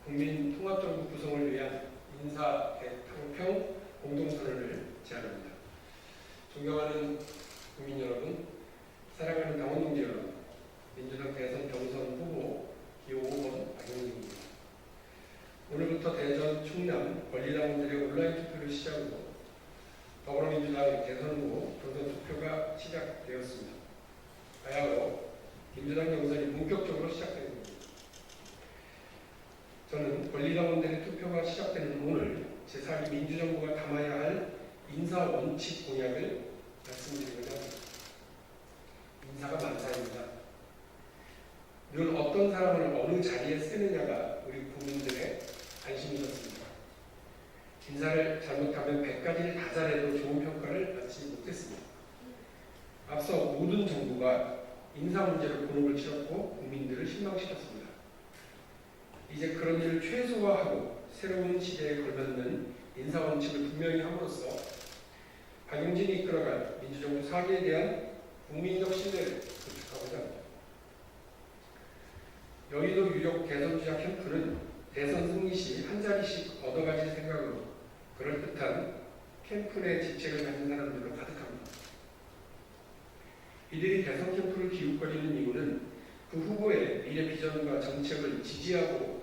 국민통합정부 구성을 위한 인사 대탕평 공동선언을 제안합니다. 존경하는 국민 여러분, 사랑하는 당원 동지 여러분, 민주당 대선 경선 후보 기호 5번 박용진입니다. 오늘부터 대전, 충남 권리당원들의 온라인 투표를 시작으로 더불어민주당 대선 후보 경선 투표가 시작되었습니다. 바야흐로 민주당 경선이 본격적으로 시작됩니다. 저는 권리당원들의 투표가 시작되는 오늘 제4기 민주정부가 담아야 할 인사 원칙 공약을 말씀드리고자 합니다. 인사가 만사입니다. 늘 어떤 사람을 어느 자리에 쓰느냐가 우리 국민들의 관심이었습니다. 인사를 잘못하면 100가지를 다 잘해도 좋은 평가를 받지 못했습니다. 앞서 모든 정부가 인사 문제로 곤혹을 치렀고 국민들을 실망시켰습니다. 이제 그런 일을 최소화하고 새로운 시대에 걸맞는 인사 원칙을 분명히 함으로써 박용진이 이끌어갈 민주정부 4기에 대한 국민적 신뢰를 구축하고자 합니다. 여의도 유력 대선주자 캠프는 대선 승리 시 한 자리씩 얻어가질 생각으로 그럴듯한 캠프 내 직책을 가진 사람들로 가득합니다. 이들이 대선 캠프를 기웃거리는 이유는 그 후보의 미래 비전과 정책을 지지하고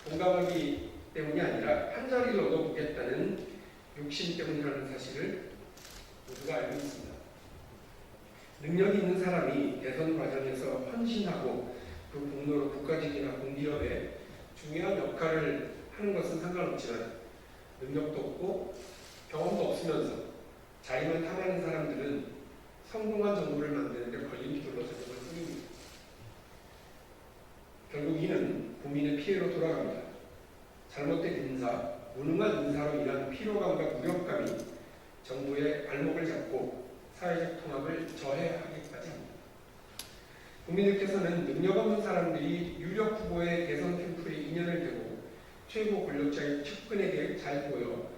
공감하기 때문이 아니라 한 자리를 얻어보겠다는 욕심 때문이라는 사실을 모두가 알고 있습니다. 능력이 있는 사람이 대선 과정에서 헌신하고 그 공로로 국가직이나 공기업에 중요한 역할을 하는 것은 상관없지만 능력도 없고 경험도 없으면서 자리만 탐하는 사람들은 성공한 정부를 만드는 데 걸림돌로 작용할 뿐입니다. 결국 이는 국민의 피해로 돌아갑니다. 잘못된 인사, 무능한 인사로 인한 피로감과 무력감이 정부의 발목을 잡고 사회적 통합을 저해하기까지 합니다. 국민들께서는 능력 없는 사람들이 유력 후보의 대선 캠프에 인연을 대고 최고 권력자의 측근에게 잘 보여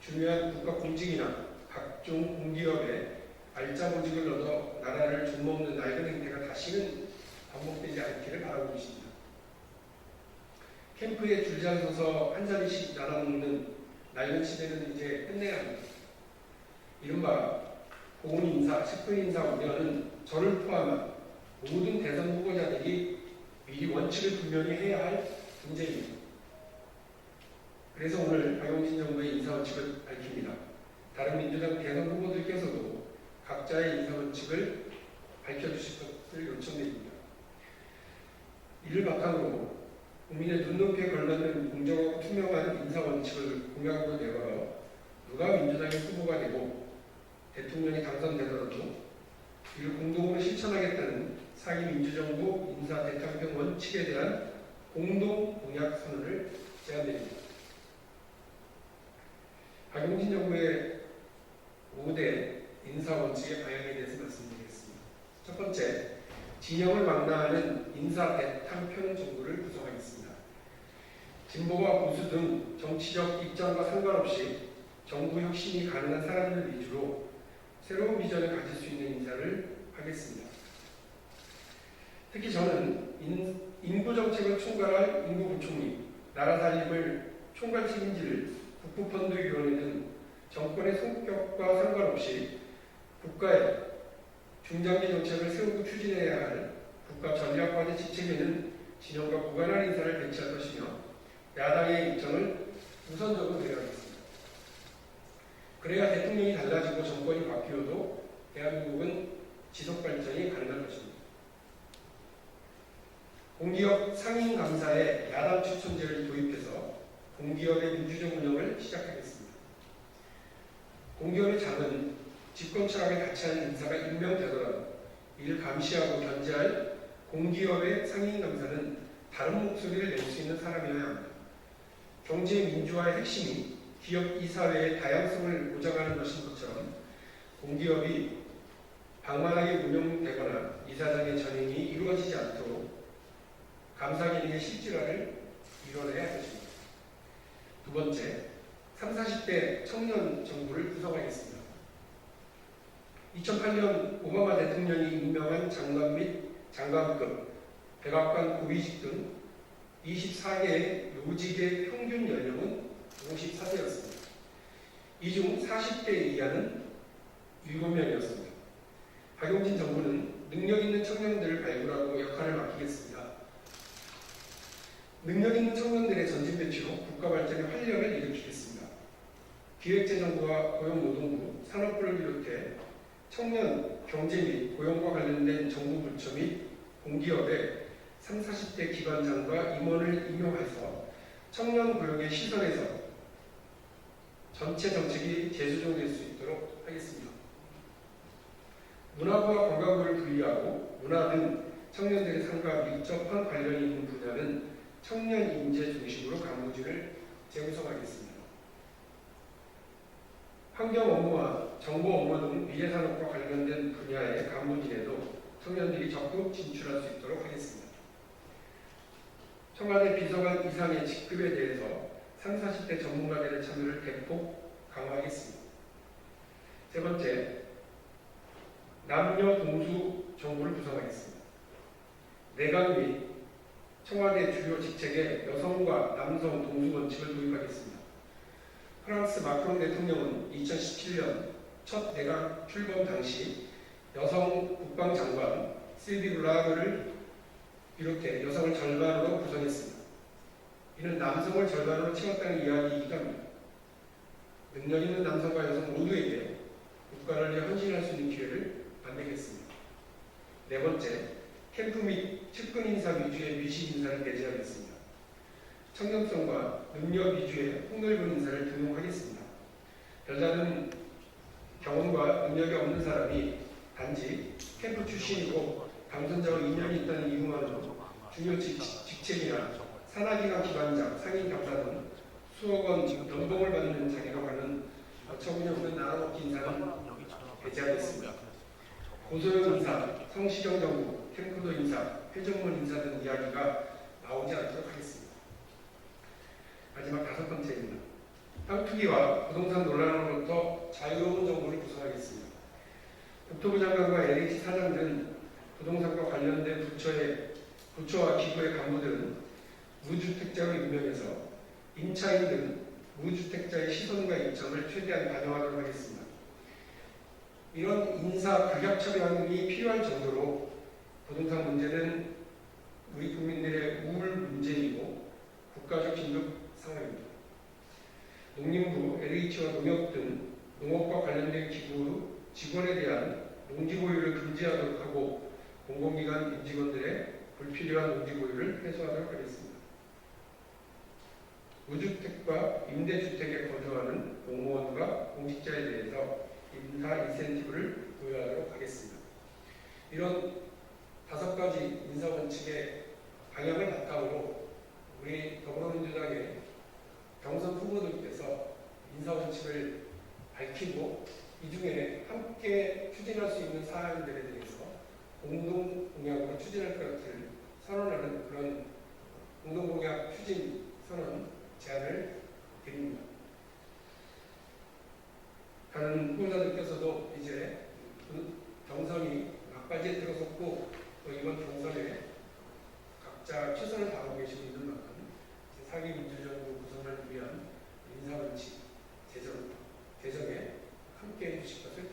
중요한 국가 공직이나 각종 공기업에 알짜 보직을 얻어 나라를 좀먹는 낡은 행태가 다시는 반복되지 않기를 바라고 있습니다. 캠프에 줄 잘 서서 한 자리씩 나눠먹는 낡은 시대는 이제 끝내야 합니다. 이른바 고운 인사, 측근 인사 우려는 저를 포함한 모든 대선 후보자들이 미리 원칙을 분명히 해야 할 문제입니다. 그래서 오늘 박용진 정부의 인사 원칙을 밝힙니다. 다른 민주당 대선 후보들께서도 각자의 인사 원칙을 밝혀주실 것을 요청드립니다. 이를 바탕으로 국민의 눈높이에 걸맞는 공정하고 투명한 인사 원칙을 공약으로 내걸어 누가 민주당의 후보가 되고 대통령이 당선되더라도 이를 공동으로 실천하겠다는 4기 민주정부 인사 대탕평 원칙에 대한 공동 공약 선언을 제안드립니다. 박용진 정부의 5대 인사 원칙의 방향에 대해서 말씀드리겠습니다. 첫 번째, 진영을 망라하는 인사 대탕평 정부를 구성하겠습니다. 진보와 보수 등 정치적 입장과 상관없이 정부 혁신이 가능한 사람들 위주로 새로운 비전을 가질 수 있는 인사를 하겠습니다. 특히 저는 인구 정책을 총괄할 인구부총리, 나라 살림을 총괄 책임질 국부펀드위원회 등 정권의 성격과 상관없이 국가의 중장기 정책을 세우고 추진해야 할 국가 전략과제 직책에는 진영과 무관한 인사를 배치할 것이며 야당의 입장을 우선적으로 배려하겠습니다. 그래야 대통령이 달라지고 정권이 바뀌어도 대한민국은 지속발전이 가능할 것입니다. 공기업 상임감사에 야당 추천제를 도입해서 공기업의 민주적 운영을 시작하겠습니다. 공기업의 장은 집권 철학에 같이 하는 인사가 임명되더라도 이를 감시하고 견제할 공기업의 상임감사는 다른 목소리를 낼 수 있는 사람이어야 합니다. 경제 민주화의 핵심이 기업 이사회의 다양성을 보장하는 것인 것처럼 공기업이 방만하게 운영되거나 이사장의 전행이 이루어지지 않도록 감사 기능의 실질화를 이뤄내야 할 것입니다. 두 번째, 30, 40대 청년 정부를 구성하겠습니다. 2008년 오바마 대통령이 임명한 장관 및 장관급, 백악관 고위직 등 24개 요직의 평균 연령은 54세였습니다. 이 중 40대 이하는 7명이었습니다. 박용진 정부는 능력 있는 청년들을 발굴하고 역할을 맡기겠습니다. 능력 있는 청년들의 전진 배치로 국가 발전의 활력을 일으키겠습니다. 기획재정부와 고용노동부, 산업부를 비롯해 청년, 경제 및 고용과 관련된 정부 부처 및 공기업의 30, 40대 기관장과 임원을 임용해서 청년 고용의 시설에서 전체 정책이 재조정될 수 있도록 하겠습니다. 문화부와 관광부를 분리하고 문화 등 청년들의 삶과 밀접한 관련이 있는 분야는 청년 인재 중심으로 간부진을 재구성하겠습니다. 환경 업무와 정보 업무 등 미래산업과 관련된 분야의 간부진에도 청년들이 적극 진출할 수 있도록 하겠습니다. 청와대 비서관 이상의 직급에 대해서 30, 40대 전문가들의 참여를 대폭 강화하겠습니다. 세 번째, 남녀 동수 정부를 구성하겠습니다. 내각 및 청와대 주요 직책에 여성과 남성 동수 원칙을 도입하겠습니다. 프랑스 마크롱 대통령은 2017년 첫 내각 출범 당시 여성 국방장관 실비 블라그를 비롯해 여성을 절반으로 구성했습니다. 이는 남성을 절반으로 채웠다는 이야기이기도 합니다. 능력 있는 남성과 여성 모두에게 국가를 위해 헌신할 수 있는 기회를 만들겠습니다. 네 번째, 캠프 및 측근 인사 위주의 미식 인사를 배제하겠습니다. 청렴성과 능력 위주의 폭넓은 인사를 등용하겠습니다. 별다른 경험과 능력이 없는 사람이 단지 캠프 출신이고 당선자와 인연이 있다는 이유만으로 중요 직책이나 산하기관 기관장, 상임 경사 등 수억 원 연봉을 받는 자리로 가는 어처구니없는 나눠먹기 인사는 배제하겠습니다. 고소형 인사, 성시경 정부, 캠프도 인사, 회전문 인사 등 이야기가 나오지 않도록 하겠습니다. 마지막 다섯 번째입니다. 땅 투기와 부동산 논란으로부터 자유로운 정부를 구성하겠습니다. 국토부 장관과 LH 사장 등 부동산과 관련된 부처와 기구의 간부들은 무주택자로 임명해서 임차인 등 무주택자의 시선과 입장을 최대한 반영하도록 하겠습니다. 이런 인사 극약 처리이 필요할 정도로 부동산 문제는 우리 국민들의 우울 문제이고 국가적 긴급 상황입니다. 농림부, LH와 농협 등 농업과 관련된 기구 직원에 대한 농지 보유를 금지하도록 하고 공공기관 임직원들의 불필요한 농지 보유를 해소하도록 하겠습니다. 무주택과 임대주택에 거주하는 공무원과 공직자에 대해서 인사 인센티브를 부여하도록 하겠습니다. 이런 5가지 인사 원칙의 방향을 바탕으로 우리 더불어민주당의 경선 후보들께서 인사 원칙을 밝히고 이 중에 함께 추진할 수 있는 사안들에 대해서 공동 공약으로 추진할 것을 선언하는 그런 공동 공약 추진 선언 제안을 드립니다. 다른 후보자들께서도 이제 경선이 막바지에 들어섰고 또 이번 경선에 각자 최선을 다하고 계시고 있는 만큼 사기 민주정부 구성을 위한 인사원칙 개정에 함께해 주실 것을